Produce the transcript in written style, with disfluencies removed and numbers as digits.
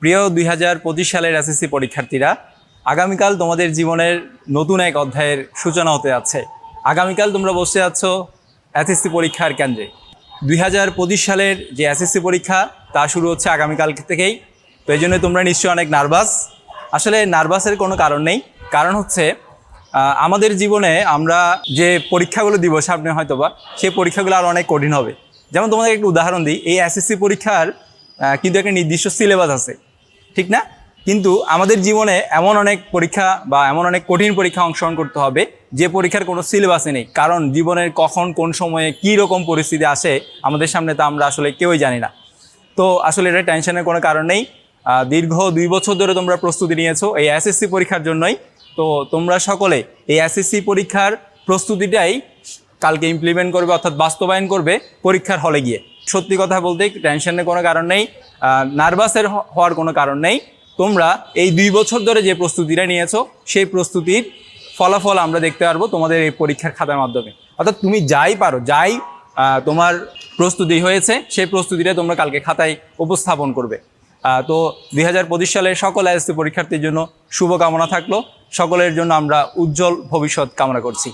প্রিয় 2025 সালের এসএসসি পরীক্ষার্থীরা, আগামীকাল তোমাদের জীবনের নতুন এক অধ্যায়ের সূচনা হতে যাচ্ছে। আগামীকাল তোমরা বসে আছো এসএসসি পরীক্ষার কেন্দ্রে। 2025 সালের যে এসএসসি পরীক্ষা তা শুরু হচ্ছে আগামীকাল থেকেই। তো এই জন্য তোমরা নিশ্চয়ই অনেক নার্ভাস। আসলে নার্ভাসের কোনো কারণ নেই, কারণ হচ্ছে আমাদের জীবনে আমরা যে পরীক্ষাগুলো দিব সামনে হয়তোবা সেই পরীক্ষাগুলো আরও অনেক কঠিন হবে। যেমন তোমাদের একটু উদাহরণ দিই, এই এসএসসি পরীক্ষার কিন্তু একটা নির্দিষ্ট সিলেবাস আছে, ঠিক না? কিন্তু আমাদের জীবনে এমন অনেক পরীক্ষা বা এমন অনেক কঠিন পরীক্ষা অংশগ্রহণ করতে হবে যে পরীক্ষার কোনো সিলেবাসই নেই। কারণ জীবনের কখন কোন সময়ে কী রকম পরিস্থিতি আসে আমাদের সামনে তা আমরা আসলে কেউই জানি না। তো আসলে এটা টেনশনের কোনো কারণ নেই। দীর্ঘ 2 বছর ধরে তোমরা প্রস্তুতি নিয়েছো এই এসএসসি পরীক্ষার জন্যই। তো তোমরা সকলে এই এসএসসি পরীক্ষার প্রস্তুতিটাই কালকে ইমপ্লিমেন্ট করবে, অর্থাৎ বাস্তবায়ন করবে পরীক্ষার হলে গিয়ে। সত্যি কথা বলতে টেনশনের কোনো কারণ নেই, নার্ভাসের হওয়ার কোনো কারণ নেই। তোমরা এই 2 বছর ধরে যে প্রস্তুতিটা নিয়েছো সেই প্রস্তুতির ফলাফল আমরা দেখতে পারবো তোমাদের এই পরীক্ষার খাতার মাধ্যমে। অর্থাৎ তুমি যাই পারো, যাই তোমার প্রস্তুতি হয়েছে সেই প্রস্তুতিটা তোমরা কালকে খাতায় উপস্থাপন করবে। তো 2025 সালের সকল এসএসসি পরীক্ষার্থীর জন্য শুভকামনা থাকলো। সকলের জন্য আমরা উজ্জ্বল ভবিষ্যৎ কামনা করছি।